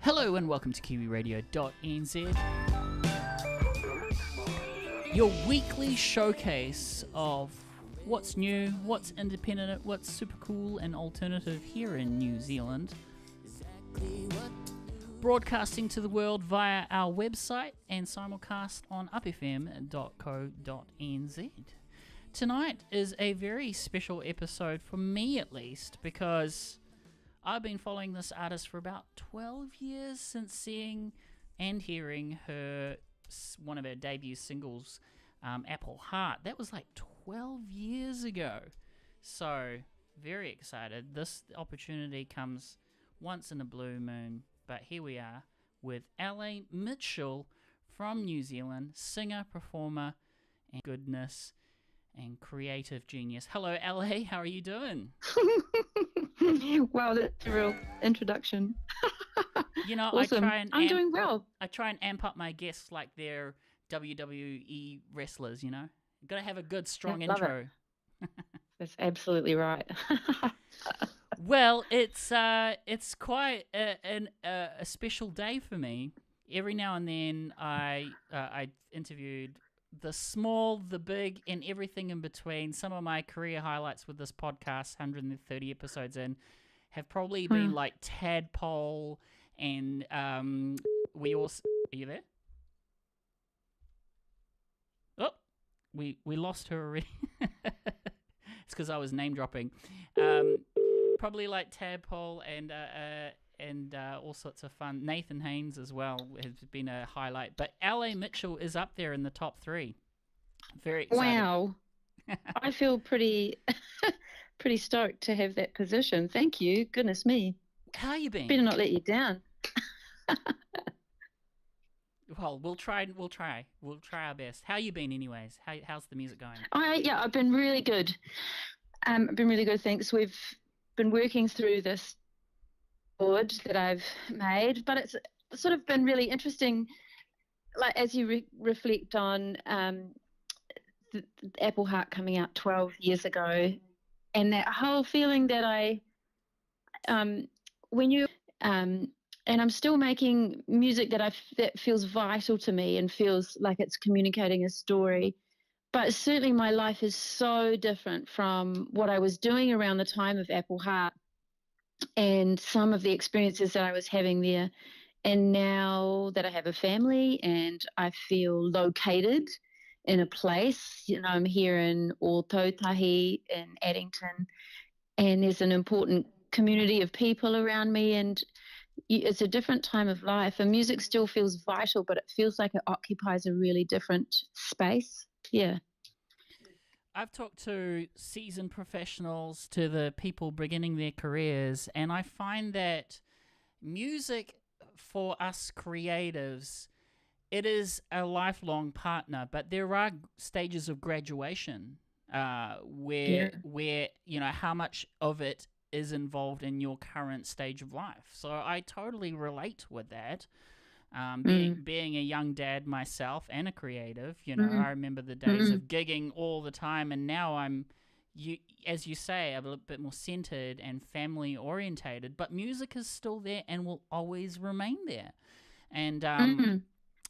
Hello and welcome to Kiwiradio.nz, your weekly showcase of what's new, what's independent, what's super cool and alternative here in New Zealand. Broadcasting to the world via our website and simulcast on upfm.co.nz. Tonight is a very special episode for me, at least, because I've been following this artist for about 12 years since seeing and hearing one of her debut singles, Apple Heart. That was like 12 years ago. So, very excited. This opportunity comes once in a blue moon, but here we are with L.A. Mitchell from New Zealand, singer, performer, and goodness and creative genius. Hello, L.A., how are you doing? Wow, that's a real introduction. You know, Awesome. I'm doing well. I try and amp up my guests like they're WWE wrestlers, you know? Got to have a good, strong intro. That's absolutely right. Well, it's quite a special day for me. Every now and then I interviewed the small, the big, and everything in between. Some of my career highlights with this podcast, 130 episodes in, have probably been like Tadpole and we also... Are you there? Oh, we lost her already. It's because I was name dropping. Probably like Tadpole and all sorts of fun. Nathan Haynes as well has been a highlight. But L.A. Mitchell is up there in the top 3. Very excited. Wow. I feel pretty stoked to have that position. Thank you. Goodness me. How you been? Better not let you down. Well, we'll try our best. How you been anyways? How's the music going? I've been really good. I've been really good, thanks. We've been working through this board that I've made, but it's sort of been really interesting, like as you reflect on the Apple Heart coming out 12 years ago, and that whole feeling that and I'm still making music that feels vital to me and feels like it's communicating a story. But certainly my life is so different from what I was doing around the time of Apple Heart and some of the experiences that I was having there. And now that I have a family and I feel located in a place, you know, I'm here in Ōtautahi in Addington, and there's an important community of people around me, and it's a different time of life, and music still feels vital, but it feels like it occupies a really different space. Yeah. I've talked to seasoned professionals, to the people beginning their careers, and I find that music for us creatives, it is a lifelong partner, but there are stages of graduation where you know how much of it is involved in your current stage of life. So I totally relate with that. Being a young dad myself and a creative, you know, I remember the days of gigging all the time, and now as you say, I'm a little bit more centered and family orientated, but music is still there and will always remain there. And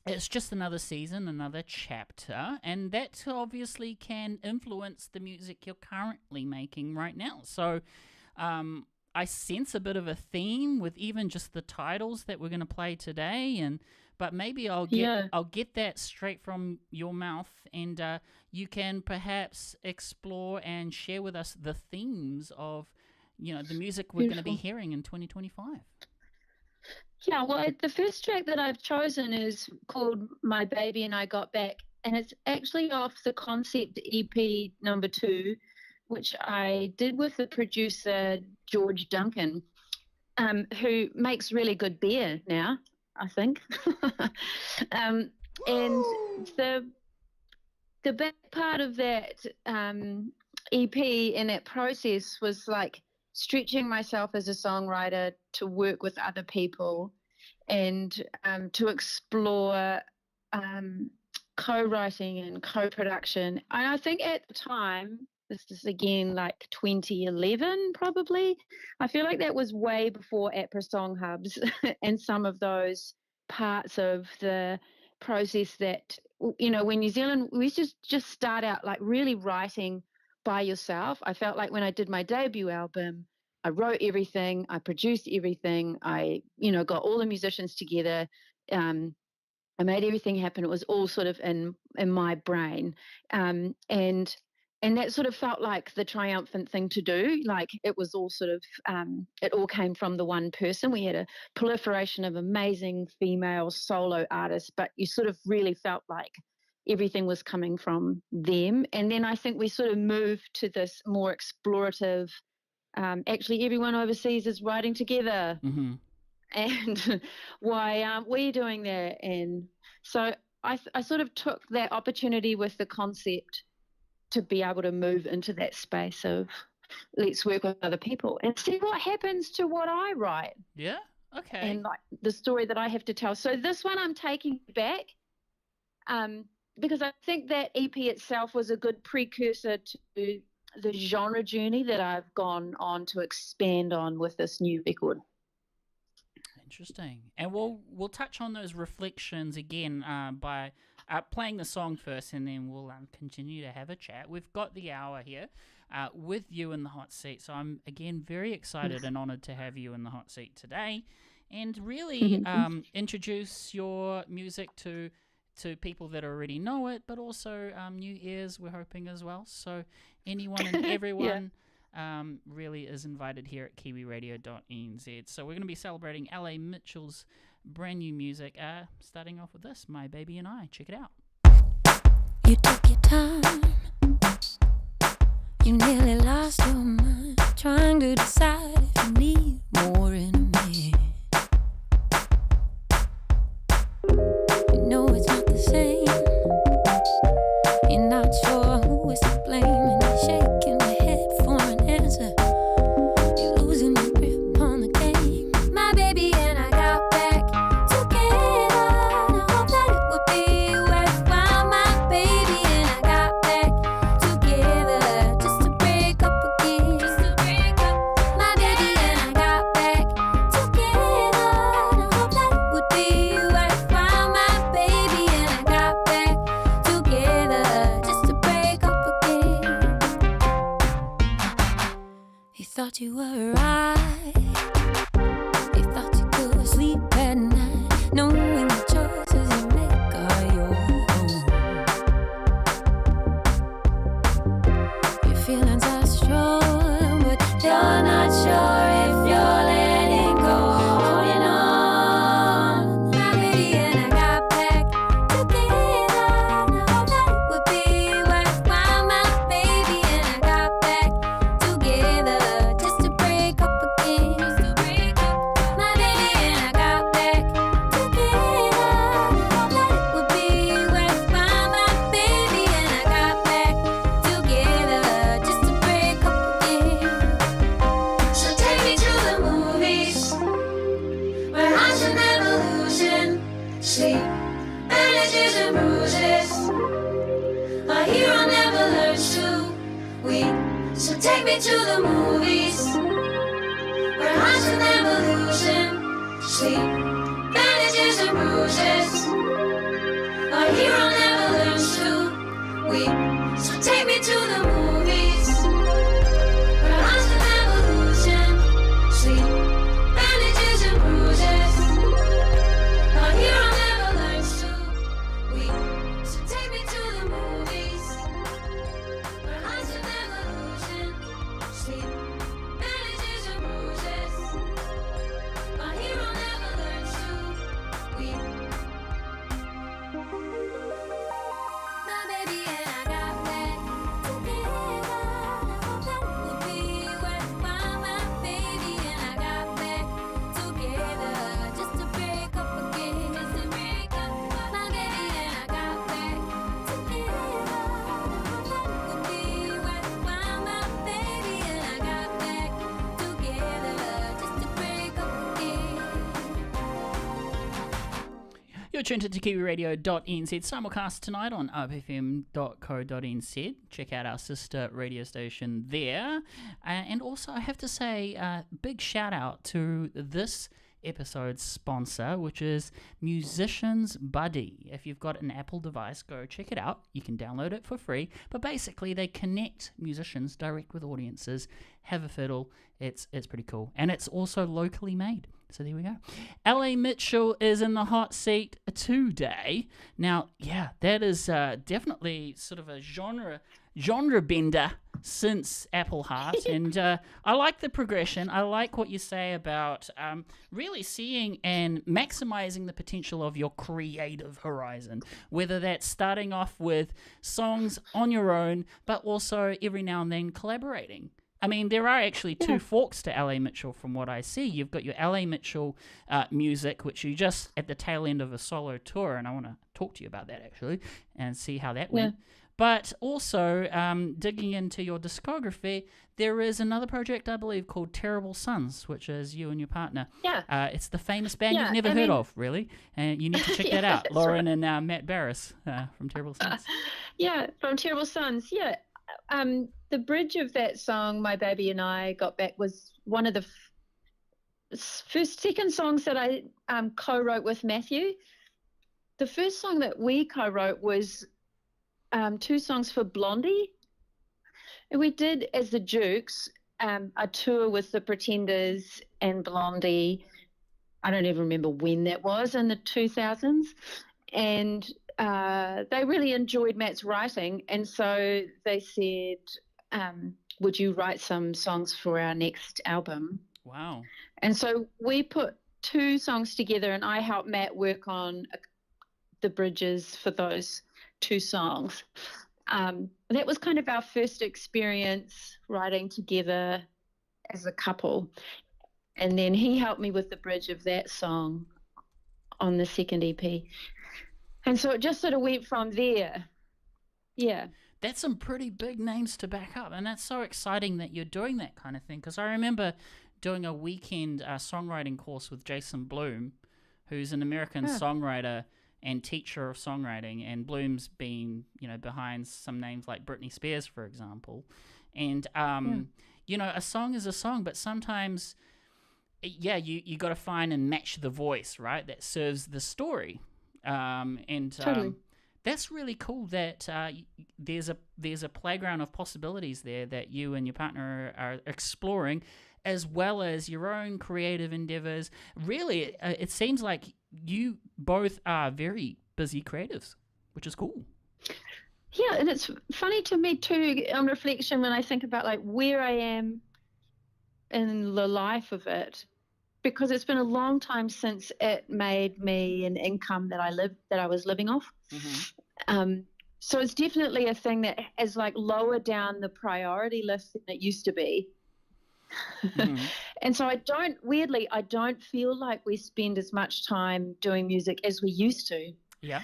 it's just another season, another chapter, and that obviously can influence the music you're currently making right now. So I sense a bit of a theme with even just the titles that we're going to play today, but maybe I'll get that straight from your mouth, and you can perhaps explore and share with us the themes of, you know, the music we're going to be hearing in 2025. Yeah, well, the first track that I've chosen is called My Baby and I Got Back, and it's actually off the concept EP number 2, which I did with the producer George Duncan, who makes really good beer now, I think. And the back part of that EP in that process was like stretching myself as a songwriter to work with other people and to explore co-writing and co-production. And I think at the time This is again like 2011, probably. I feel like that was way before APRA Song Hubs and some of those parts of the process that, when New Zealand, we just start out like really writing by yourself. I felt like when I did my debut album, I wrote everything, I produced everything, I, got all the musicians together. I made everything happen. It was all sort of in my brain, and that sort of felt like the triumphant thing to do. Like it was all sort of it all came from the one person. We had a proliferation of amazing female solo artists, but you sort of really felt like everything was coming from them. And then I think we sort of moved to this more explorative. Actually, everyone overseas is writing together. Mm-hmm. And why aren't we doing that? And so I sort of took that opportunity with the concept to be able to move into that space of let's work with other people and see what happens to what I write. Yeah. Okay. And like the story that I have to tell. So this one I'm taking back because I think that EP itself was a good precursor to the genre journey that I've gone on to expand on with this new record. Interesting. And we'll touch on those reflections again by playing the song first, and then we'll continue to have a chat. We've got the hour here with you in the hot seat, so I'm again very excited and honoured to have you in the hot seat today, and really introduce your music to people that already know it, but also new ears we're hoping as well. So anyone and everyone. Really is invited here at Kiwiradio.nz. So we're going to be celebrating LA Mitchell's brand new music, starting off with this, My Baby and I. Check it out. You took your time, you nearly lost your mind, trying to decide if you need more in a man. You know it's not the same, you're not sure who is to blame, and you're shaking your head for an answer. You're losing your grip on the game. My baby and I got back together, and I hope that it would be worthwhile. My baby and I got back together just to break up again. My baby and I got back together, and I hope that it would be worthwhile. My baby and I got back together just to break up again. He thought you were right. He thought you could sleep at night, knowing the choices you make are your own. Your feelings are strong, but you're not sure if you're letting go. Holding on. My baby and I got back together, and I hope that it would be worthwhile. My baby and I got back together just to break up again. My baby and I got back together, and I hope that it would be worthwhile. My baby and I got back together just to break up again. So take me to the movies, where hearts are never losing sleep, bandages and bruises. A hero never learns to weep. So take me to the movies, where hearts are never losing sleep, bandages and bruises. A hero never learns to weep. So take me to the movies, where hearts are never losing sleep, bandages and bruises. A hero never learns to weep. So take me to the movies, where hearts are never losing sleep, You're tuned to Kiwiradio.nz, simulcast tonight on rfm.co.nz. Check out our sister radio station there. And also, I have to say, big shout out to this episode's sponsor, which is Musicians Buddy. If you've got an Apple device, go check it out. You can download it for free. But basically, they connect musicians direct with audiences. Have a fiddle. It's pretty cool. And it's also locally made. So there we go. LA Mitchell is in the hot seat today. Now, yeah, that is definitely sort of a genre bender since Apple Heart. And I like the progression. I like what you say about really seeing and maximizing the potential of your creative horizon, whether that's starting off with songs on your own, but also every now and then collaborating. I mean, there are actually two forks to L.A. Mitchell from what I see. You've got your L.A. Mitchell music, which you just at the tail end of a solo tour, and I want to talk to you about that actually and see how that went. But also, digging into your discography, there is another project, I believe, called Terrible Sons, which is you and your partner. Yeah. It's the famous band you've never heard of, really. And you need to check that out. Lauren and Matt Barris from Terrible Sons. From Terrible Sons, yeah. The bridge of that song, My Baby and I Got Back, was one of the second songs that I co-wrote with Matthew. The first song that we co-wrote was two songs for Blondie. And we did, as the Jukes, a tour with the Pretenders and Blondie. I don't even remember when that was, in the 2000s. And they really enjoyed Matt's writing, and so they said, would you write some songs for our next album? Wow. And so we put two songs together, and I helped Matt work on the bridges for those two songs. That was kind of our first experience writing together as a couple, and then he helped me with the bridge of that song on the second EP. And so it just sort of went from there. Yeah. That's some pretty big names to back up. And that's so exciting that you're doing that kind of thing. Because I remember doing a weekend songwriting course with Jason Bloom, who's an American songwriter and teacher of songwriting. And Bloom's been, behind some names like Britney Spears, for example. And, a song is a song, but sometimes, you got to find and match the voice, right, that serves the story. Totally. That's really cool that there's a playground of possibilities there that you and your partner are exploring, as well as your own creative endeavors. Really, it seems like you both are very busy creatives, which is cool. Yeah, and it's funny to me too, on reflection, when I think about like where I am in the life of it, because it's been a long time since it made me an income that I was living off. Mm-hmm. So it's definitely a thing that is like lower down the priority list than it used to be. Mm-hmm. And so I don't feel like we spend as much time doing music as we used to. Yeah.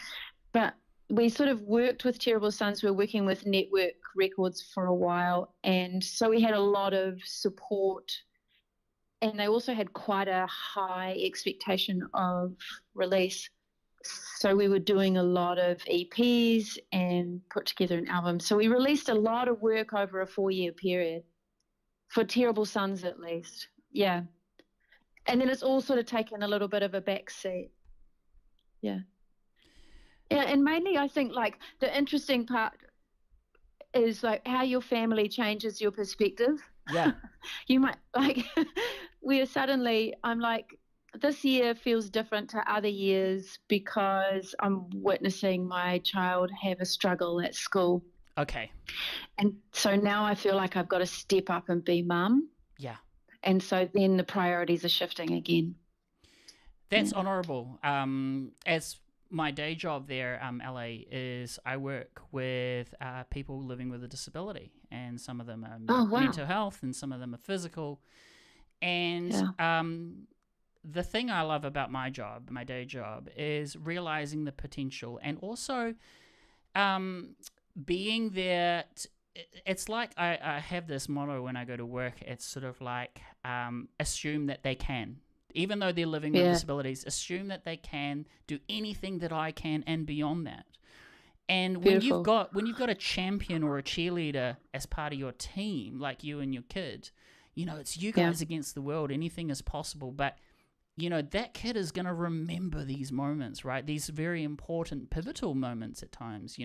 But we sort of worked with Terrible Sons. We were working with Network Records for a while, and so we had a lot of support. And they also had quite a high expectation of release. So we were doing a lot of EPs and put together an album. So we released a lot of work over a 4-year period, for Terrible Sons at least. Yeah. And then it's all sort of taken a little bit of a back seat. Yeah. Yeah, and mainly I think like the interesting part is like how your family changes your perspective. Yeah. You might like I'm like, this year feels different to other years because I'm witnessing my child have a struggle at school. Okay. And so now I feel like I've got to step up and be mum. Yeah. And so then the priorities are shifting again. That's honourable. As my day job there, LA, is I work with people living with a disability, and some of them are mental health and some of them are physical. And the thing I love about my job, my day job, is realizing the potential and also being there. It's like I have this motto when I go to work. It's sort of like assume that they can. Even though they're living with Yeah. disabilities, assume that they can do anything that I can and beyond that. And Beautiful. when you've got a champion or a cheerleader as part of your team, like you and your kid, it's you Yeah. guys against the world. Anything is possible. But that kid is going to remember these moments, right? These very important, pivotal moments at times.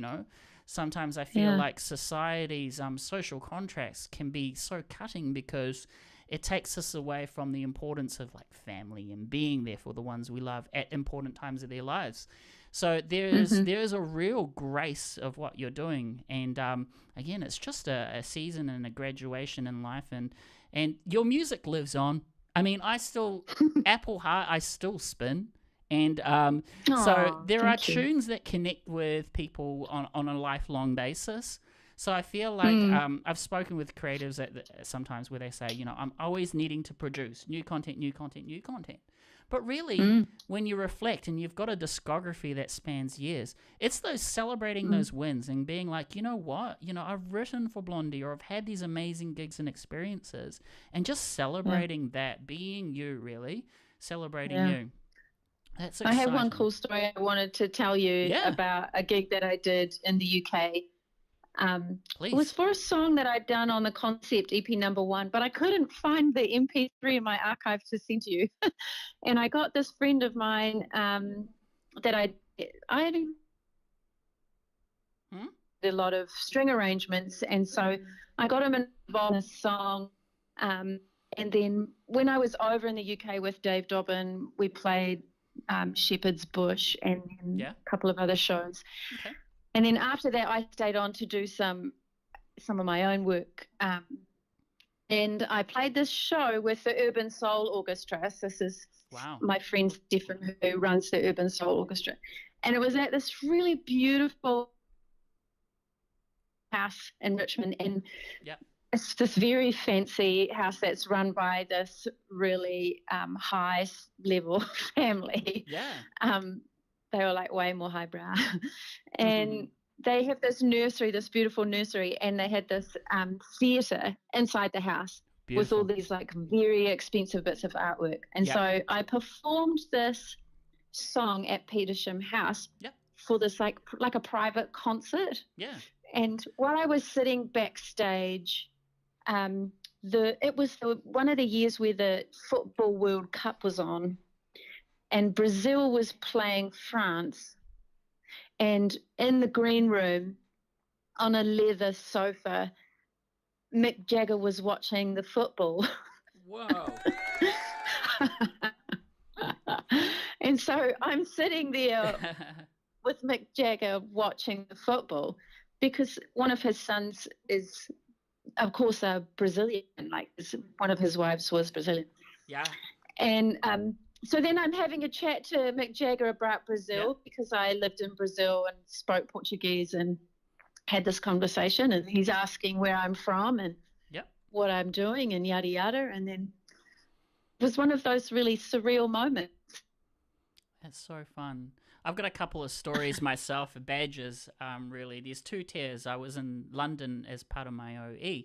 Sometimes I feel Yeah. like society's social contracts can be so cutting because it takes us away from the importance of like family and being there for the ones we love at important times of their lives. So there's a real grace of what you're doing, and again, it's just a season and a graduation in life, and your music lives on. I mean, I still Apple Heart, I still spin, and so Aw, there are thank you. tunes that connect with people on a lifelong basis. So I feel like I've spoken with creatives sometimes where they say, I'm always needing to produce new content, new content, new content. But really, when you reflect and you've got a discography that spans years, it's those celebrating those wins and being like, you know what? I've written for Blondie, or I've had these amazing gigs and experiences, and just celebrating that, being you, really, celebrating Yeah. you. That's I exciting. have one cool story I wanted to tell you Yeah. about a gig that I did in the UK. Please. It was for a song that I'd done on the Concept EP #1, but I couldn't find the MP3 in my archive to send to you. And I got this friend of mine that I had a lot of string arrangements, and so I got him involved in a song. And then when I was over in the UK with Dave Dobbin, we played Shepherd's Bush and Yeah. a couple of other shows. Okay. And then after that, I stayed on to do some of my own work. And I played this show with the Urban Soul Orchestra. So this is Wow. my friend Stefan, who runs the Urban Soul Orchestra. And it was at this really beautiful house in Richmond. And Yeah. it's this very fancy house that's run by this really high level family. Yeah. They were like way more highbrow. And they have this nursery, this beautiful nursery, and they had this theatre inside the house with all these like very expensive bits of artwork. And so I performed this song at Petersham House for this like a private concert. Yeah. And while I was sitting backstage, it was one of the years where the Football World Cup was on, and Brazil was playing France. And in the green room, on a leather sofa, Mick Jagger was watching the football. Whoa. And so I'm sitting there with Mick Jagger watching the football, because one of his sons is, of course, a Brazilian. Like one of his wives was Brazilian. Yeah. And so then I'm having a chat to Mick Jagger about Brazil, because I lived in Brazil and spoke Portuguese and had this conversation. And he's asking where I'm from and what I'm doing and yada yada. And then it was one of those really surreal moments. That's so fun. I've got a couple of stories myself, badges, really. There's 2 tiers. I was in London as part of my OE.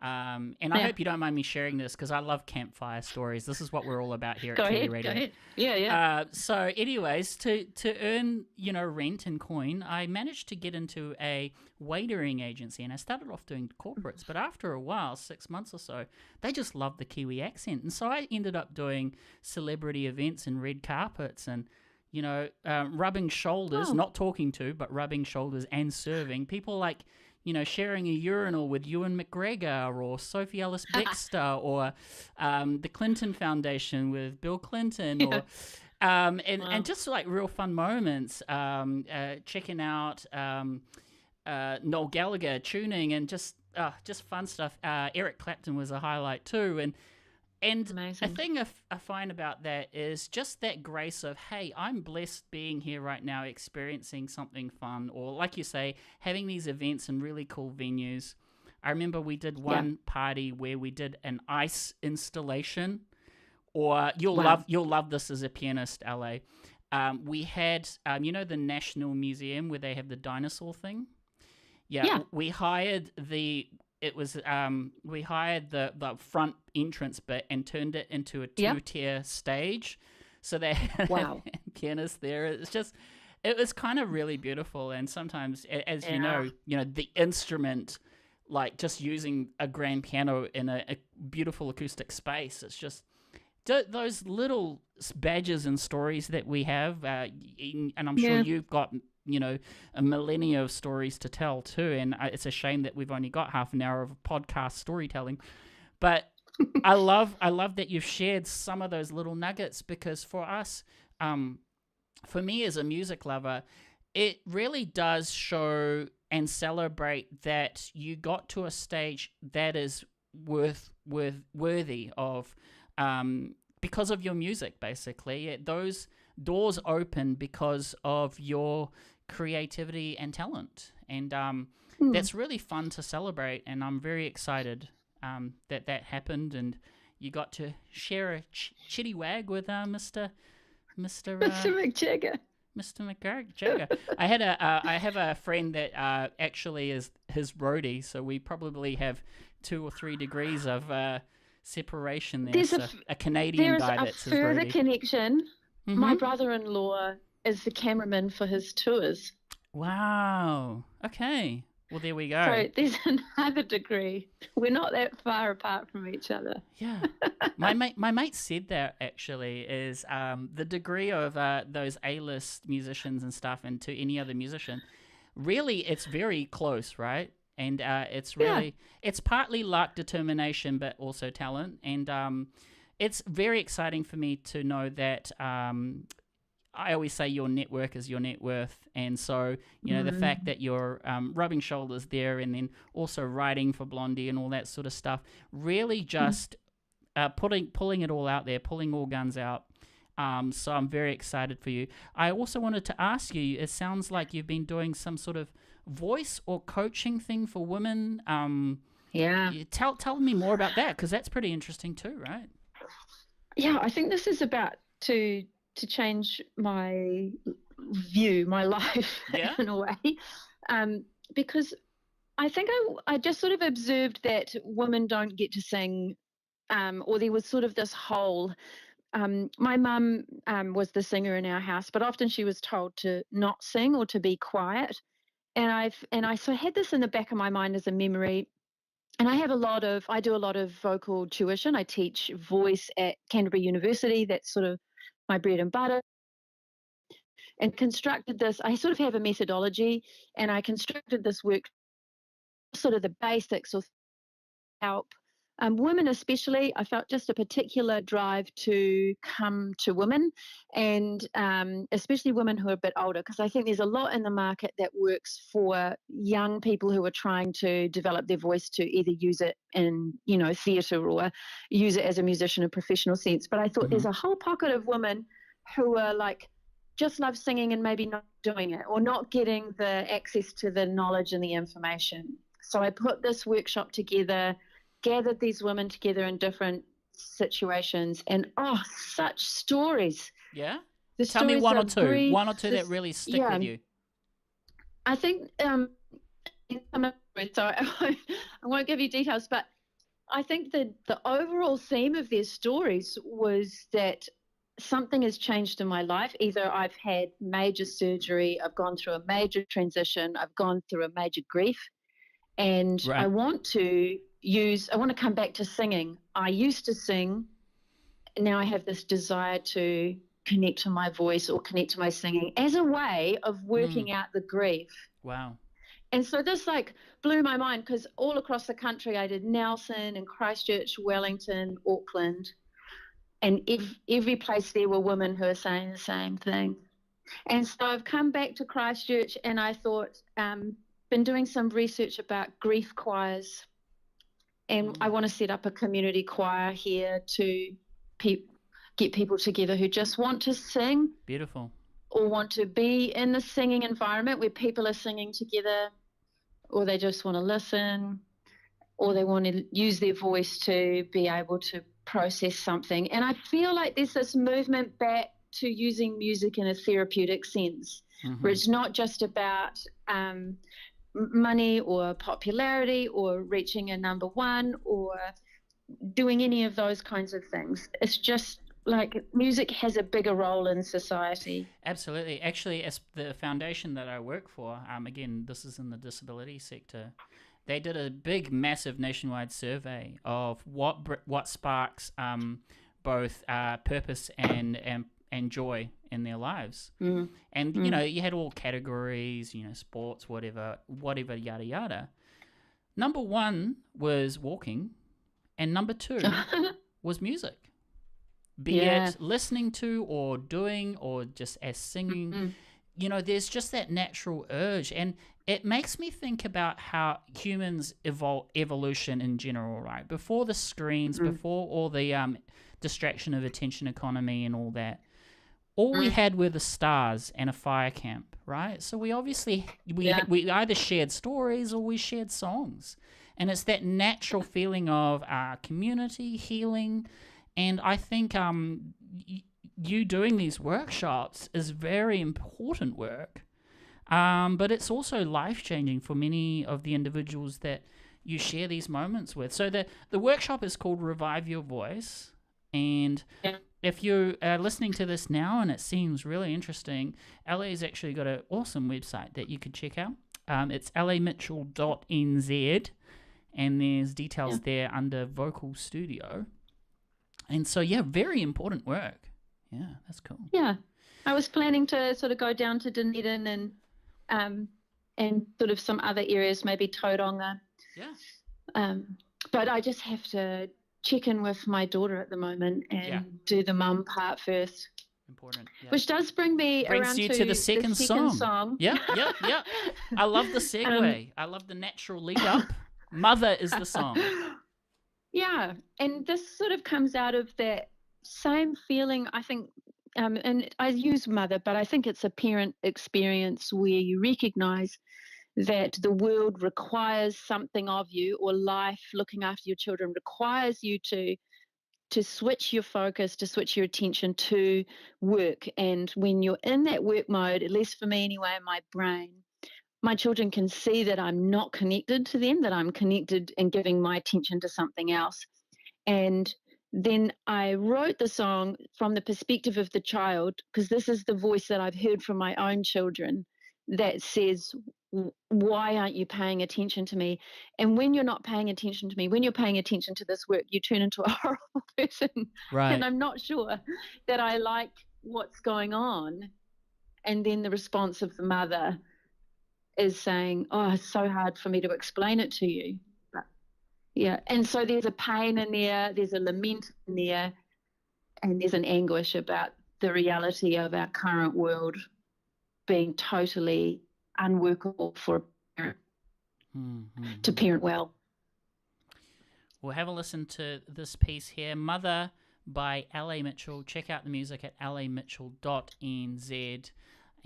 And I hope you don't mind me sharing this, because I love campfire stories. This is what we're all about here at Kiwiradio. Go ahead. Yeah. So anyways, to earn, rent and coin, I managed to get into a waitering agency, and I started off doing corporates. But after a while, 6 months or so, they just loved the Kiwi accent. And so I ended up doing celebrity events and red carpets and, rubbing shoulders, not talking to, but rubbing shoulders and serving. People like, sharing a urinal with Ewan McGregor or Sophie Ellis-Bextor or the Clinton Foundation with Bill Clinton or and just like real fun moments, checking out Noel Gallagher tuning and just fun stuff. Eric Clapton was a highlight too. And Amazing. a thing I find about that is just that grace of, hey, I'm blessed being here right now, experiencing something fun, or like you say, having these events in really cool venues. I remember we did one party where we did an ice installation, or you'll love this as a pianist, LA. We had, the National Museum where they have the dinosaur thing. Yeah. We hired it was we hired the front entrance bit and turned it into a Yep. two-tier stage, so they had Wow. pianists there. It was kind of really beautiful. And sometimes, as Yeah. you know, the instrument, like just using a grand piano in a beautiful acoustic space, it's just those little badges and stories that we have, and I'm sure Yeah. you've got, you know, a millennia of stories to tell too. And it's a shame that we've only got half an hour of podcast storytelling, but I love that you've shared some of those little nuggets, because for us, for me as a music lover, it really does show and celebrate that you got to a stage that is worthy of, because of your music. Basically, those doors open because of your creativity and talent, and that's really fun to celebrate. And I'm very excited that happened, and you got to share a chitty wag with Mr. Mr. McJagger. Mr. McJagger. I have a friend that actually is his roadie, so we probably have 2 or 3 degrees of separation there. There's so a Canadian There's guy a that's his further roadie. connection. My Mhm. brother-in-law is the cameraman for his tours. Wow. Okay. Well, there we go. So there's another degree. We're not that far apart from each other. Yeah, my mate said that actually is the degree of those A-list musicians and stuff, and to any other musician, really it's very close, right? And it's really it's partly luck, determination, but also talent, and it's very exciting for me to know that. I always say your network is your net worth, and so you know the fact that you're rubbing shoulders there, and then also writing for Blondie and all that sort of stuff, really just pulling it all out there, pulling all guns out. So I'm very excited for you. I also wanted to ask you. It sounds like you've been doing some sort of voice or coaching thing for women. Yeah. Tell me more about that, because that's pretty interesting too, right? Yeah, I think this is about to change my view, my life Yeah. in a way, because I think I just sort of observed that women don't get to sing, or there was sort of this hole. My mum was the singer in our house, but often she was told to not sing or to be quiet, and I so had this in the back of my mind as a memory. And I do a lot of vocal tuition. I teach voice at Canterbury University. That's sort of my bread and butter. And constructed this, I sort of have a methodology, and I constructed this work, sort of the basics of help women especially. I felt just a particular drive to come to women, and especially women who are a bit older, because I think there's a lot in the market that works for young people who are trying to develop their voice to either use it in, you know, theatre or use it as a musician in a professional sense. But I thought there's a whole pocket of women who are like, just love singing and maybe not doing it, or not getting the access to the knowledge and the information. So I put this workshop together, gathered these women together in different situations, and such stories. Yeah. The Tell me stories one or of two. grief, One or two that really stick with you. I think so I won't give you details, but I think that the overall theme of their stories was that something has changed in my life. Either I've had major surgery, I've gone through a major transition, I've gone through a major grief, and I want to come back to singing. I used to sing, and now I have this desire to connect to my voice or connect to my singing as a way of working out the grief. Wow. And so this like blew my mind, because all across the country I did Nelson and Christchurch, Wellington, Auckland, and every place there were women who are saying the same thing. And so I've come back to Christchurch, and I thought, been doing some research about grief choirs, and I want to set up a community choir here to get people together who just want to sing. Beautiful. Or want to be in the singing environment where people are singing together, or they just want to listen, or they want to use their voice to be able to process something. And I feel like there's this movement back to using music in a therapeutic sense, where it's not just about money or popularity or reaching a number one or doing any of those kinds of things. It's just like music has a bigger role in society. Absolutely. Actually, as the foundation that I work for, again, this is in the disability sector, they did a big, massive nationwide survey of what sparks both purpose and joy in their lives. And, you know, you had all categories, you know, sports, whatever, yada, yada. Number one was walking, and number two was music. Be it listening to or doing or just as singing. You know, there's just that natural urge. And it makes me think about how humans evolution in general, right? Before the screens, before all the distraction of attention economy and all that, all we had were the stars and a fire camp, right? So we obviously, we either shared stories or we shared songs. And it's that natural feeling of community, healing. And I think you doing these workshops is very important work. But it's also life-changing for many of the individuals that you share these moments with. So the workshop is called Revive Your Voice. And if you are listening to this now and it seems really interesting, LA's actually got an awesome website that you could check out. It's lamitchell.nz, and there's details there under Vocal Studio. And so, yeah, very important work. Yeah, that's cool. Yeah. I was planning to sort of go down to Dunedin and sort of some other areas, maybe Tauranga. Yeah. But I just have to check in with my daughter at the moment and do the mum part first. Important. Yeah. Which does bring me around you to the second song. Yeah. I love the segue. I love the natural lead up. Mother is the song. Yeah, and this sort of comes out of that same feeling, I think, and I use mother, but I think it's a parent experience where you recognize that the world requires something of you, or life, looking after your children, requires you to switch your focus, to switch your attention to work. And when you're in that work mode, at least for me anyway, in my brain, my children can see that I'm not connected to them, that I'm connected and giving my attention to something else. And then I wrote the song from the perspective of the child, because this is the voice that I've heard from my own children that says, why aren't you paying attention to me? And when you're not paying attention to me, when you're paying attention to this work, you turn into a horrible person. Right. And I'm not sure that I like what's going on. And then the response of the mother is saying, oh, it's so hard for me to explain it to you. But, yeah, and so there's a pain in there, there's a lament in there, and there's an anguish about the reality of our current world being totally unworkable for a parent to parent well. We'll have a listen to this piece here, Mother by L.A. Mitchell. Check out the music at lamitchell.nz.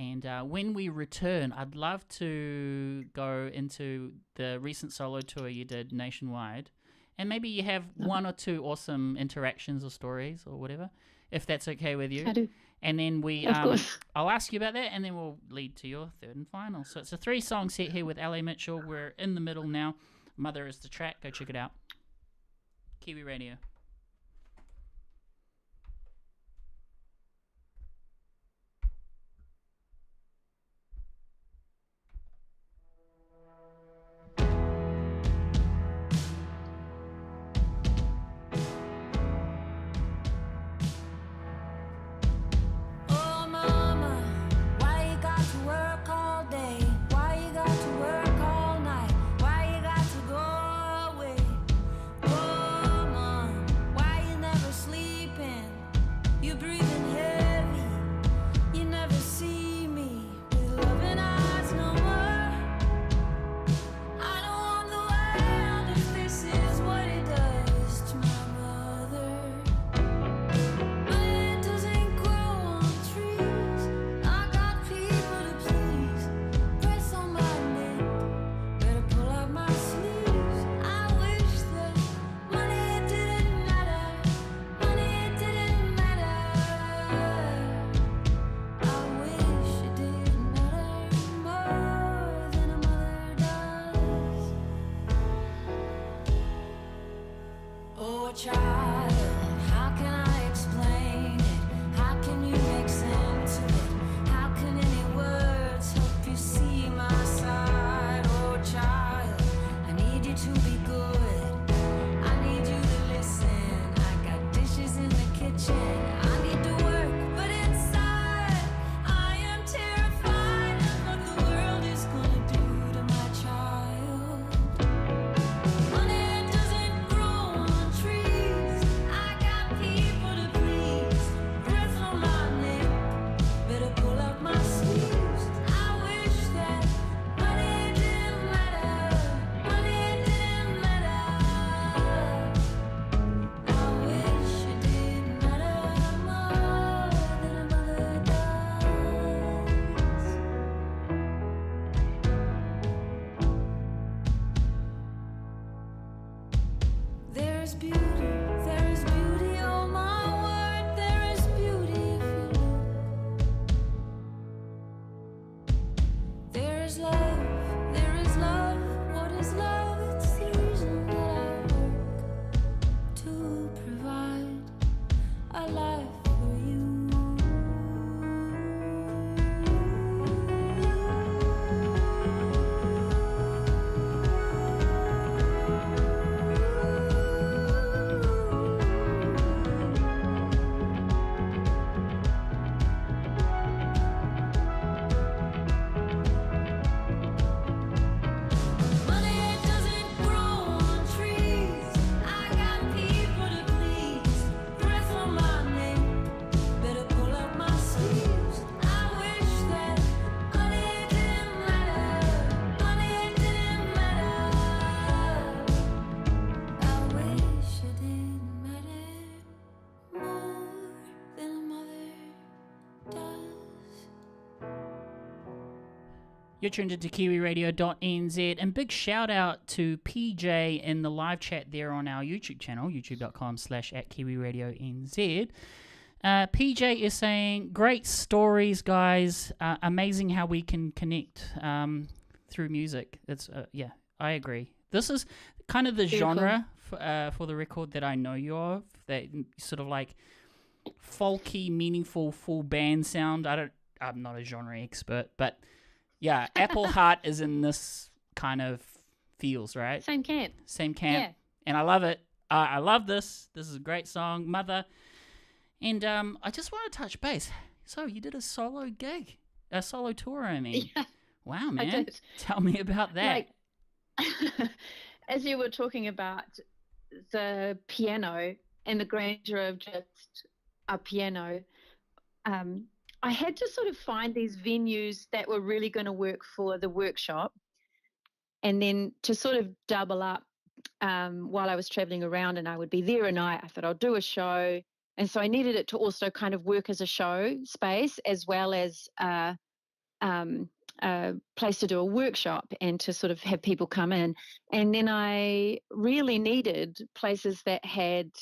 And when we return, I'd love to go into the recent solo tour you did nationwide. And maybe you have one or two awesome interactions or stories or whatever, if that's okay with you. I do. And then I'll ask you about that, and then we'll lead to your third and final. So it's a 3-song set here with L.A. Mitchell. We're in the middle now. Mother is the track. Go check it out. Kiwi Radio. Why you got to go away? Oh, mom. You're tuned into Kiwiradio.nz, and big shout out to PJ in the live chat there on our YouTube channel, youtube.com/@Kiwiradio.nz. PJ is saying, great stories, guys. Amazing how we can connect through music. It's yeah, I agree. This is kind of the genre for the record that I know you of, that sort of like folky, meaningful, full band sound. I'm not a genre expert, but yeah, Apple Heart is in this kind of feels, right? Same camp. Yeah. And I love it. I love this. This is a great song, Mother. And I just want to touch base. So you did a solo gig, a solo tour, I mean. Yeah, Wow, man. I did. Tell me about that. Like, as you were talking about the piano and the grandeur of just a piano, I had to sort of find these venues that were really going to work for the workshop, and then to sort of double up while I was traveling around, and I would be there a night. I thought I'll do a show, and so I needed it to also kind of work as a show space as well as a place to do a workshop and to sort of have people come in. And then I really needed places that had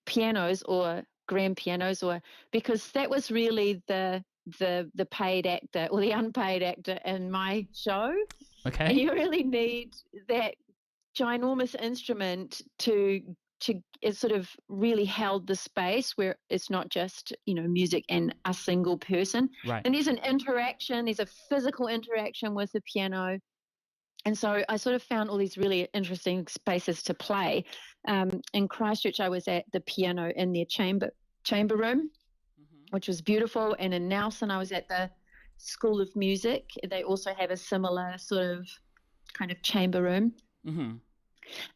pianos or grand pianos, or because that was really the paid actor or the unpaid actor in my show. Okay. And you really need that ginormous instrument to it sort of really held the space where it's not just, music and a single person. Right. And there's an interaction, there's a physical interaction with the piano. And so I sort of found all these really interesting spaces to play. In Christchurch, I was at the piano in their chamber room, which was beautiful. And in Nelson, I was at the School of Music. They also have a similar sort of kind of chamber room. Mm-hmm.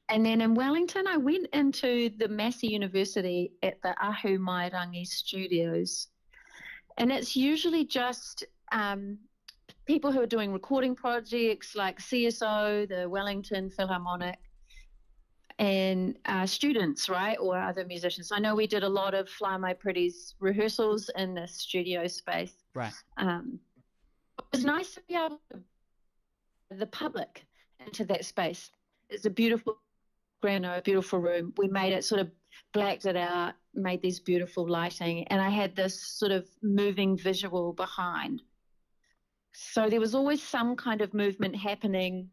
And then in Wellington, I went into the Massey University at the Ahu Mairangi Studios. And it's usually just people who are doing recording projects like CSO, the Wellington Philharmonic, and students, right, or other musicians. I know we did a lot of Fly My Pretty's rehearsals in the studio space. Right. It was nice to be able to the public into that space. It's a beautiful, beautiful room. We made it, sort of blacked it out, made these beautiful lighting, and I had this sort of moving visual behind. So there was always some kind of movement happening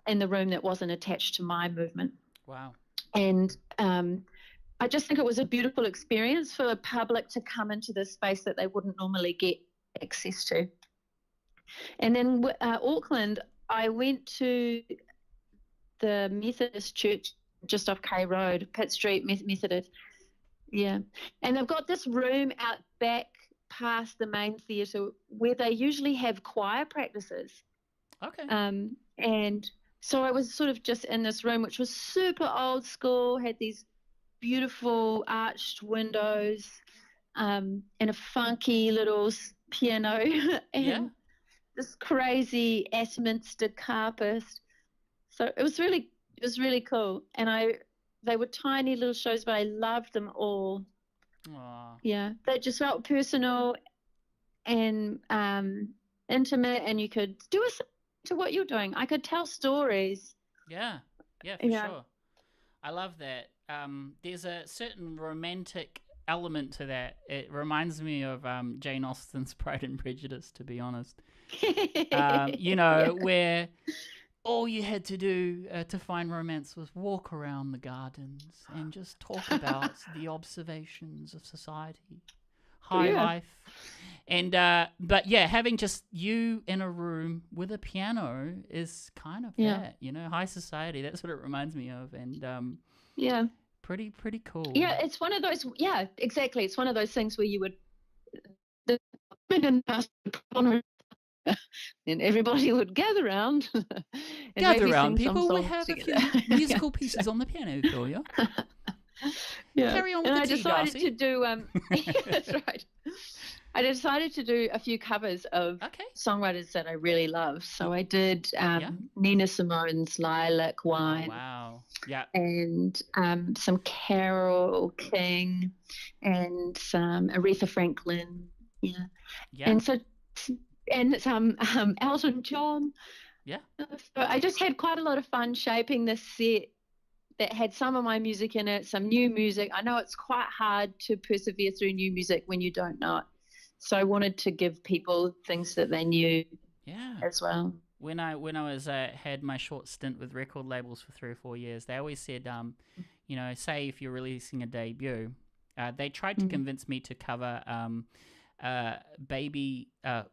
in the room that wasn't attached to my movement. Wow. And I just think it was a beautiful experience for the public to come into this space that they wouldn't normally get access to. And then Auckland, I went to the Methodist Church just off K Road, Pitt Street Methodist. Yeah. And they've got this room out back past the main theatre where they usually have choir practices. Okay. And so I was sort of just in this room, which was super old school, had these beautiful arched windows, and a funky little piano, and this crazy Asminster carpet. So it was really cool. And they were tiny little shows, but I loved them all. Aww. Yeah, they just felt personal and intimate, and you could do to what you're doing. I could tell stories. Yeah, for sure. I love that. There's a certain romantic element to that. It reminds me of Jane Austen's Pride and Prejudice, to be honest. Where all you had to do to find romance was walk around the gardens and just talk about the observations of society, high life. And but yeah, having just you in a room with a piano is kind of that, high society. That's what it reminds me of. And pretty cool. Yeah, it's one of those. Yeah, exactly. It's one of those things where you would the women and everybody would gather around. And people. We have a few musical pieces on the piano for you. Yeah. Carry on with and the I tea, decided Darcy. to do that's right. I decided to do a few covers of songwriters that I really love. So I did Nina Simone's Lilac Wine. Oh, wow. Yeah. And some Carole King and some Aretha Franklin. Yeah. And so and it's Elton John. Yeah. So I just had quite a lot of fun shaping this set that had some of my music in it, some new music. I know it's quite hard to persevere through new music when you don't know it. So I wanted to give people things that they knew as well. When I was had my short stint with record labels for 3 or 4 years, they always said, say if you're releasing a debut, they tried to convince me to cover "Baby" by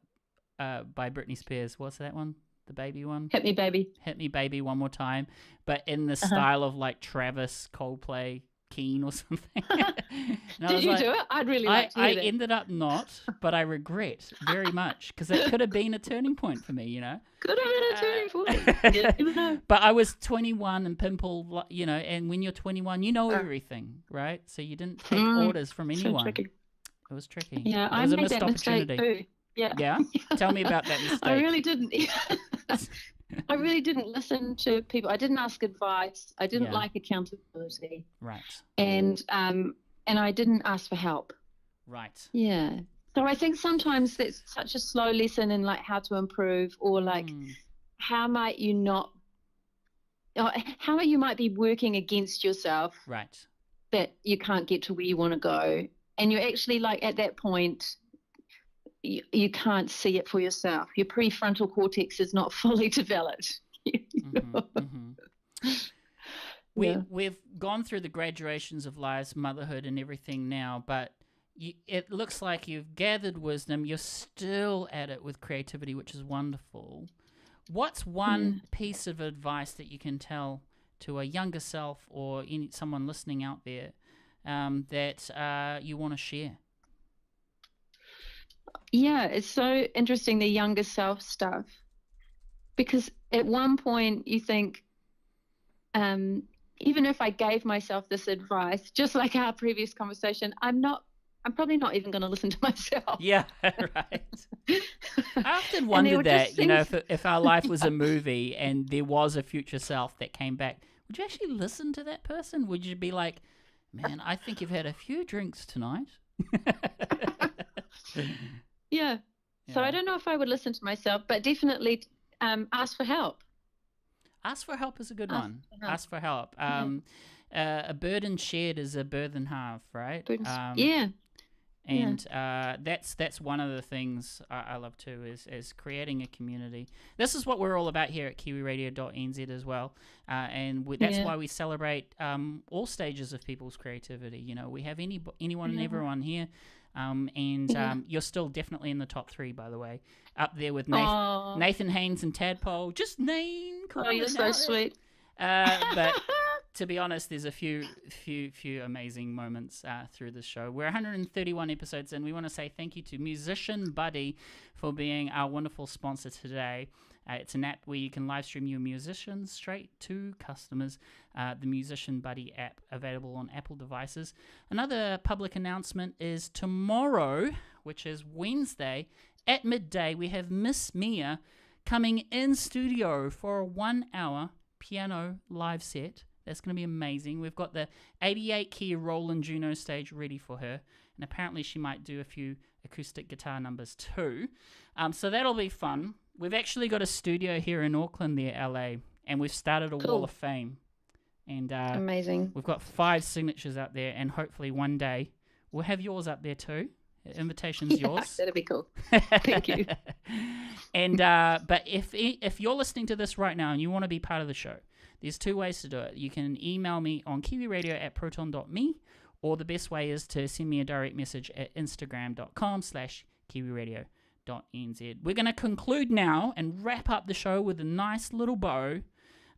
Britney Spears. What's that one? The baby one? Hit Me Baby. Hit Me Baby one more time, but in the style of like Travis, Coldplay, Keen or something. Did you do it? I'd really like to hear that. I ended up not, but I regret very much because it could have been a turning point for me, Could have been a turning point. You never know. But I was 21 and pimple, and when you're 21, you know everything, right? So you didn't take orders from anyone. So tricky. It was tricky. Yeah, it I was a made missed that mistake opportunity. too. Yeah. Yeah? Tell me about that mistake. I really didn't. I really didn't listen to people. I didn't ask advice. I didn't like accountability. Right. And I didn't ask for help. Right. Yeah. So I think sometimes that's such a slow lesson in like how to improve, or like how might you might be working against yourself. Right. That you can't get to where you want to go, and you're actually like at that point. You can't see it for yourself. Your prefrontal cortex is not fully developed. We've gone through the graduations of lives, motherhood, and everything now, but it looks like you've gathered wisdom. You're still at it with creativity, which is wonderful. What's one piece of advice that you can tell to a younger self or someone listening out there that you want to share? Yeah, it's so interesting, the younger self stuff, because at one point you think, even if I gave myself this advice, just like our previous conversation, I'm probably not even going to listen to myself. Yeah, right. I often wondered that, if our life was a movie and there was a future self that came back, would you actually listen to that person? Would you be like, man, I think you've had a few drinks tonight? Yeah. So I don't know if I would listen to myself, but definitely ask for help. Ask for help is a good one. Ask for help. A burden shared is a burden half, right? And that's one of the things I love too, is creating a community. This is what we're all about here at Kiwiradio.nz as well, and that's why we celebrate all stages of people's creativity. We have anyone and everyone here. You're still definitely in the top 3, by the way, up there with Nathan Haynes and Tadpole. Just name. Oh, you're so sweet. But to be honest, there's a few amazing moments through the show. We're 131 episodes in. We want to say thank you to Musician Buddy for being our wonderful sponsor today. It's an app where you can live stream your musicians straight to customers. The Musician Buddy app, available on Apple devices. Another public announcement is tomorrow, which is Wednesday, at midday, we have Miss Mia coming in studio for a 1-hour piano live set. That's going to be amazing. We've got the 88-key Roland Juno stage ready for her, and apparently she might do a few acoustic guitar numbers too. So that'll be fun. We've actually got a studio here in Auckland, near LA, and we've started a Wall of Fame. And amazing. We've got 5 signatures up there, and hopefully one day we'll have yours up there too. Invitation's yours. That'd be cool. Thank you. And but if you're listening to this right now and you want to be part of the show, there's 2 ways to do it. You can email me on kiwiradio@proton.me, or the best way is to send me a direct message at instagram.com/kiwiradio.nz. We're going to conclude now and wrap up the show with a nice little bow,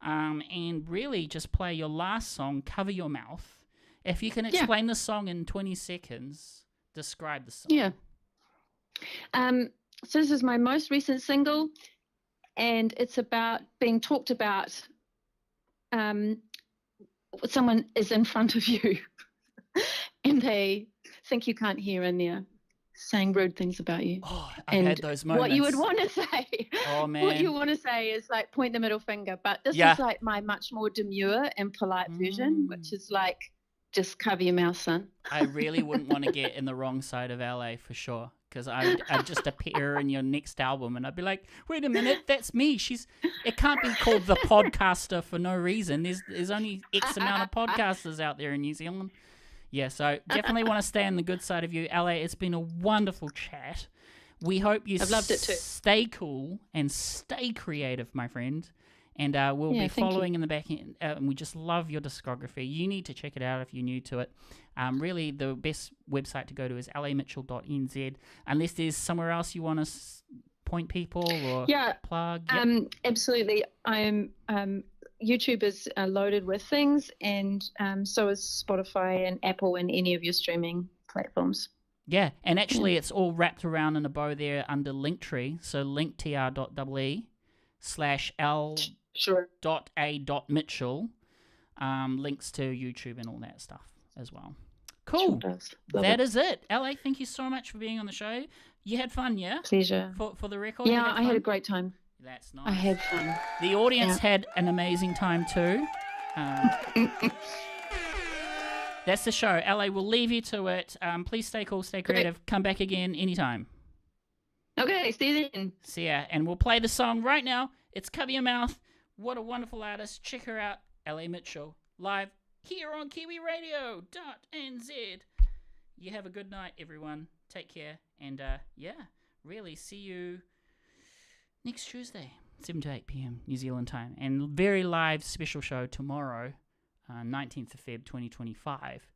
and really just play your last song, Cover Your Mouth. If you can explain the song in 20 seconds, describe the song. Yeah. So this is my most recent single, and it's about being talked about. Someone is in front of you and they think you can't hear, and they're saying rude things about you. Oh, I've had those moments. What you would want to say, what you want to say is like point the middle finger, but this is like my much more demure and polite version, which is like, just cover your mouth, son. I really wouldn't want to get in the wrong side of LA for sure. because I'd just appear in your next album, and I'd be like, wait a minute, that's me. It can't be called The Podcaster for no reason. There's only X amount of podcasters out there in New Zealand. Yeah, so definitely want to stay on the good side of you. LA, it's been a wonderful chat. We hope you I've loved it too. stay cool and stay creative, my friend. And we'll be following in the back end. And we just love your discography. You need to check it out if you're new to it. Really, the best website to go to is lamitchell.nz. Unless there's somewhere else you want to point people or plug. Yep. Absolutely. YouTube is loaded with things, and so is Spotify and Apple and any of your streaming platforms. Yeah, and actually it's all wrapped around in a bow there under Linktree. So linktr.ee/l.a.mitchell links to YouTube and all that stuff as well. Cool. Sure does. That is it. LA, thank you so much for being on the show. You had fun, yeah? Pleasure. For the record? Yeah, I had a great time. That's nice. I had fun. The audience had an amazing time too. That's the show. LA, we'll leave you to it. Please stay cool, stay creative. Okay. Come back again anytime. Okay, see you then. See ya. And we'll play the song right now. It's Cover Your Mouth. What a wonderful artist. Check her out. LA Mitchell. Live here on Kiwiradio.nz. You have a good night, everyone. Take care. And really see you next Tuesday, 7 to 8 p.m. New Zealand time. And very live special show tomorrow, 19th of Feb 2025,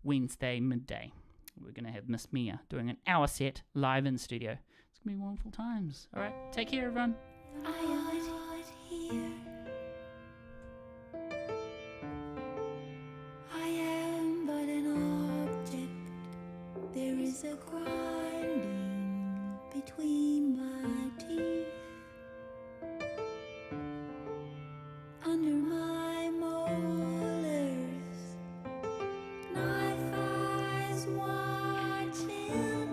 Wednesday midday. We're going to have Miss Mia doing an hour set live in studio. It's going to be wonderful times. All right, take care, everyone. I always here. I am but an object. There is a grinding between my teeth. Under my molars, knife eyes watching,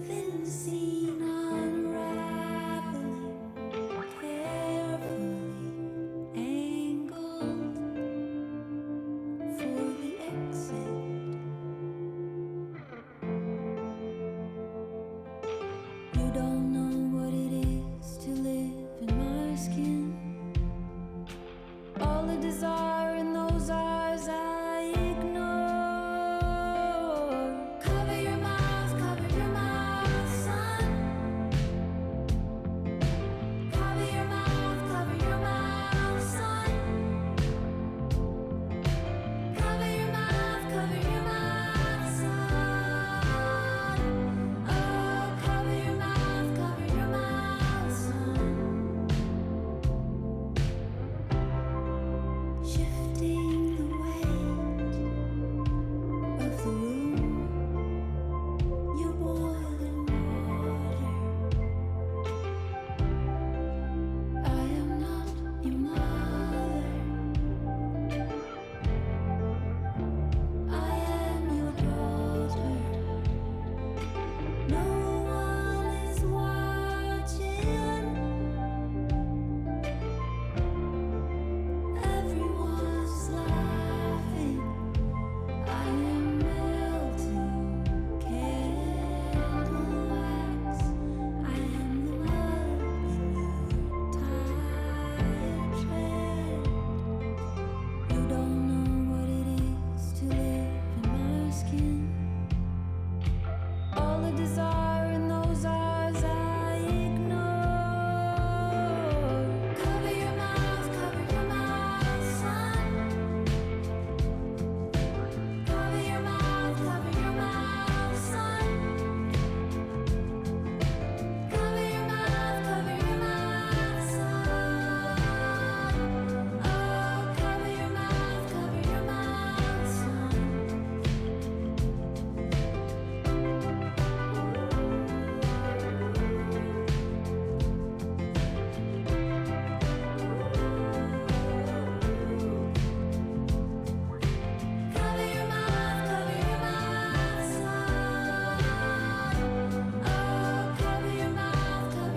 thin scene unraveling, carefully angled for the exit. You don't know what it is to live in my skin. All the desire in those eyes I ignore. Cover your mouth, son. Cover your mouth, son. Cover your mouth, son. Oh, cover your mouth, son. Shifting the weight of the room, you boil in water. I am not your mother. I am your daughter. No one is watching. Everyone's laughing. I am melting candle wax. I am the mud in your tired tread. You don't know what it is to live in my skin. All the desire in those eyes I ignore. Cover your mouth, son. Cover your mouth, son. Cover your mouth, son. Oh, cover your mouth, son. Cover your mouth, son. Oh, cover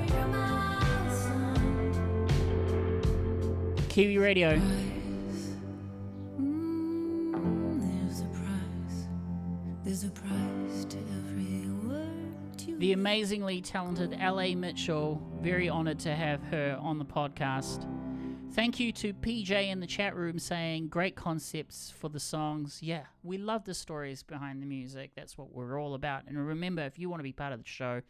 your mouth, son. Kiwi Radio. There's a price. There's The amazingly talented L.A. Mitchell, very honored to have her on the podcast. Thank you to PJ in the chat room saying great concepts for the songs. Yeah, we love the stories behind the music. That's what we're all about. And remember, if you want to be part of the show,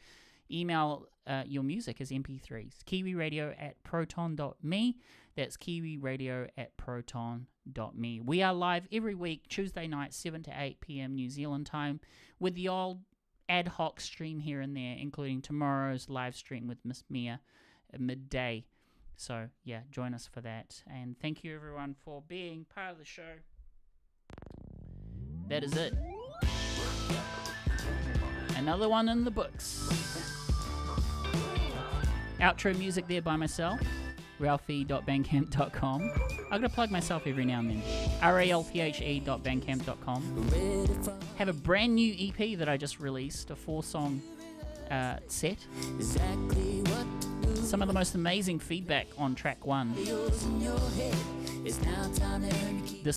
email your music as MP3s. Kiwiradio@proton.me. That's Kiwiradio@proton.me. We are live every week, Tuesday night, 7 to 8 p.m. New Zealand time, with the old ad hoc stream here and there, including tomorrow's live stream with Miss Mia at midday. So, yeah, join us for that. And thank you, everyone, for being part of the show. That is it. Another one in the books. Outro music there by myself, ralphie.bandcamp.com. I'm going to plug myself every now and then. ralphe.bandcamp.com. Have a brand new EP that I just released, a 4-song set. Some of the most amazing feedback on track 1. This